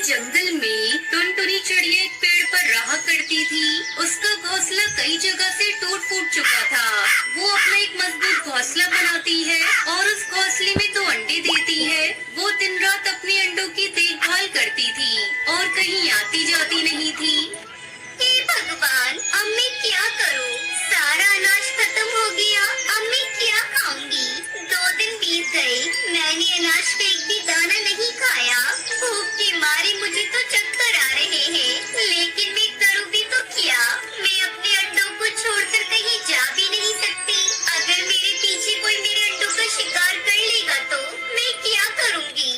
जंगल में टुनटुनी चिड़िया एक पेड़ पर रहा करती थी। उसका घोंसला कई जगह से टूट फूट चुका था। वो अपना एक मजबूत घोंसला बनाती है और उस घोंसले में 2 अंडे देती है। वो दिन रात अपने अंडों की देखभाल करती थी और कहीं आती जाती नहीं थी। हे भगवान, अब मैं क्या करूं? सारा अनाज खत्म हो गया। अब मैं क्या खाऊंगी? 2 दिन बीत गए, मैंने अनाज का एक भी दाना नहीं खाया। भूख के मारे मुझे तो चक्कर आ रहे हैं, लेकिन मैं करूं भी तो क्या? मैं अपने अंडों को छोड़कर कहीं जा भी नहीं सकती। अगर मेरे पीछे कोई मेरे अंडों का शिकार कर लेगा तो मैं क्या करूंगी?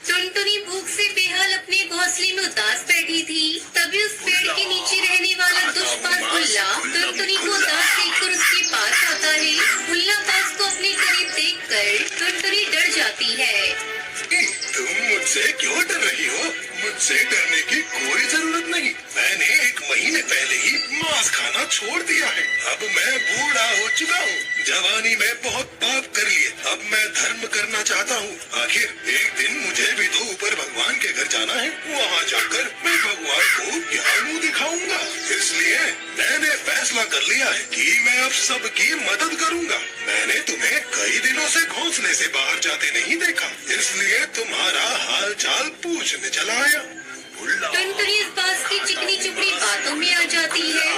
टुनटुनी भूख से बेहाल अपने घोंसले में उदास बैठी थी। तभी उस पेड़ के नीचे रहने वाला दुष्पास भुल्ला टुनटुनी को उदास देखकर उसके पास आता है। भुल्ला पास को अपने करीब देखकर टुनटुनी डर जाती है। तुम मुझसे क्यों डर रही हो? मुझसे डरने की कोई जरूरत नहीं। मैंने 1 महीने पहले ही मांस खाना छोड़ दिया है। अब मैं बूढ़ा हो चुका हूँ। जवानी में बहुत पाप कर लिए। अब मैं धर्म करना चाहता हूँ। आखिर एक दिन मुझे भी तो ऊपर भगवान के घर जाना है। वहाँ जाकर मैं भगवान को क्या मुँह दिखाऊंगा। इसलिए मैंने फैसला कर लिया है कि मैं अब सबकी मदद करूंगा। मैंने तुम्हें कई दिनों से घोंसले से बाहर जाते नहीं देखा, इसलिए तुम्हारा हाल चाल पूछने चला आया। टुनटुनी इस बास की चिकनी चुपड़ी बातों में आ जाती है।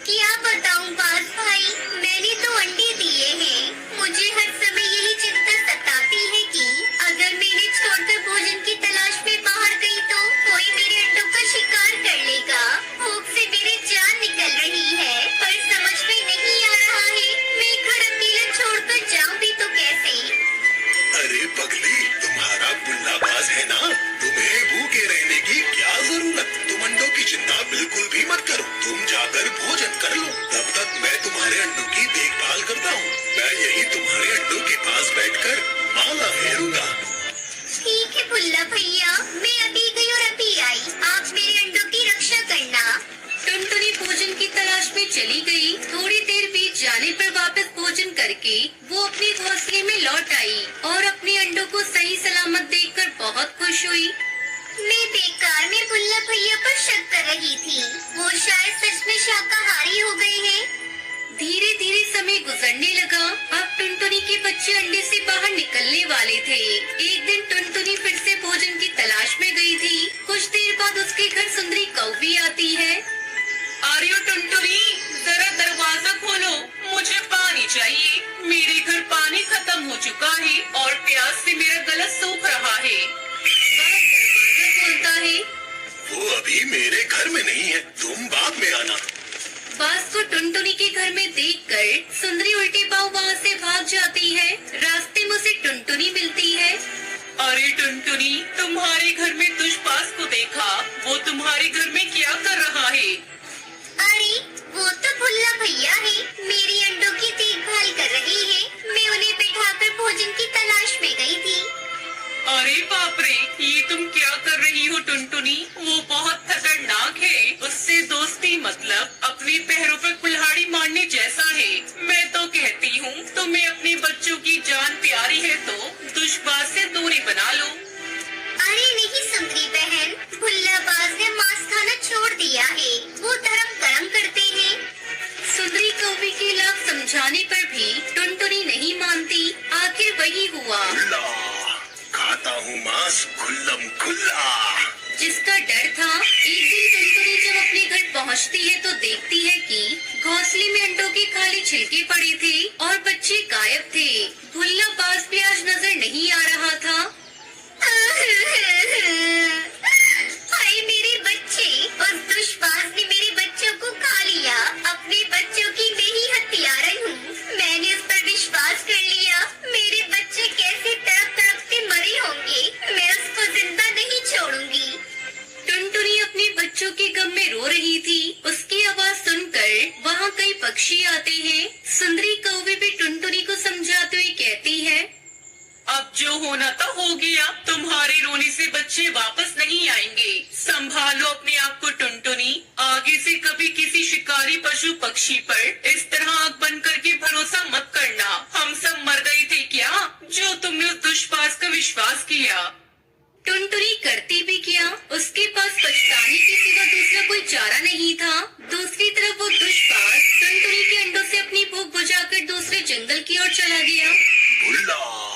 क्या बताऊं बास भाई, मैंने 2 अंडे दिए हैं। मुझे हर समय यही चिंता सताती है कि अगर मैंने छोड़कर भोजन की तलाश में बाहर गई तो कोई मेरे अंडों का शिकार कर लेगा। भूख से मेरी जान निकल रही है, पर समझ में नहीं आ रहा है मैं घर अकेला छोड़कर जाऊं भी तो कैसे? अरे पगली, तुम्हारा बुल्ला बाज है ना, तुम्हें भूखे रहने की क्या जरूरत? तुम अंडों की चिंता बिल्कुल भी मत करो। तुम जाकर भोजन कर लो। तब तक मैं तुम्हारे अंडों की देखभाल करता हूँ। मैं यही तुम्हारे अंडों के पास बैठकर माला फेरूंगा। ठीक है भुल्ला भैया, मैं अभी गई और अभी आई। आप मेरे अंडों की रक्षा करना। टुनटुनी भोजन की तलाश में चली गई। थोड़ी देर बीत जाने पर वापस भोजन करके वो अपने घोंसले में लौट आई और अपने अंडों को सही सलामत देखकर बहुत खुश हुई। मैं बेकार में भुल्ला भैया पर शक कर रही थी। वो शायद सच में शाकाहारी हो गए हैं। धीरे धीरे समय गुजरने लगा। अब टुनटुनी के बच्चे अंडे से बाहर निकलने वाले थे। एक दिन टुनटुनी फिर से भोजन की तलाश में गई थी। कुछ देर बाद उसके घर सुंदरी कौवी आती है। आर्यो टुनटुनी, जरा दरवाजा खोलो, मुझे पानी चाहिए। मेरे घर पानी खत्म हो चुका है और प्यास से मेरा गला सूख रहा है। बोलता है, वो अभी मेरे घर में नहीं है, तुम बाद में आना। बास को टुनटुनी के घर में देखकर सुंदरी उल्टे पांव वहाँ से भाग जाती है। रास्ते में उसे टुनटुनी मिलती है। अरे टुनटुनी, तुम्हारे घर में दुष्पास को देखा। वो तुम्हारे घर में क्या कर रहा है? अरे वो तो भुल्ला भैया है, मेरी अंडों की देखभाल कर रही है। मैं उन्हें बिठाकर भोजन की तलाश में गई थी। अरे बाप रे, ये तुम क्या कर रही हो टुनटुनी? वो बहुत खतरनाक है। उससे दोस्ती मतलब अपने पैरों पर कुल्हाड़ी मारने जैसा है। मैं तो कहती हूँ तुम्हें अपने बच्चों की जान प्यारी है तो दुष्पास से दूरी बना लो। अरे नहीं सुंदरी बहन, भुल्लाबाज ने मांस खाना छोड़ दिया है। वो धर्म कर्म करते हैं। सुंदरी कौवी के लाख समझाने पर भी टुनटुनी नहीं मानती। आखिर वही हुआ। खाता हूँ मांस खुल्लम खुल्ला। जिसका डर था। एक दिन टुनटुनी जब अपने घर पहुँचती है तो देखती है कि घोंसले में अंडों के खाली छिलके पड़े थे और बच्चे गायब थे। भुल्लाबाज भी आज नजर नहीं आ रहा था। हाय मेरे बच्चे, उस दुष्पास ने मेरे बच्चों को खा लिया। अपने बच्चों की मैं ही हत्यारा हूँ। मैंने उस पर विश्वास कर लिया। मेरे बच्चे कैसे तड़प तड़प के मरे होंगे, मैं उसको जिंदा नहीं छोड़ूंगी। टुनटुनी अपने बच्चों के गम में रो रही थी। उसकी आवाज सुनकर वहाँ कई पक्षी आते हैं। सुंदरी कौवी भी टुनटुनी को समझाते हुए कहती है, अब जो होना था हो गया। तुम्हारे रोने से बच्चे वापस नहीं आएंगे। संभालो अपने आप को टुनटुनी। आगे से कभी किसी शिकारी पशु पक्षी पर इस तरह आंख बंद करके भरोसा मत करना। हम सब मर गए थे क्या, जो तुमने उस दुष्पास का विश्वास किया? टुनटुनी करती भी क्या? उसके पास पछताने के सिवा दूसरा कोई चारा नहीं था। दूसरी तरफ वो दुष्पास टुनटुनी के अंडों से अपनी भूख बुझाकर दूसरे जंगल की ओर चला गया। बुल्ला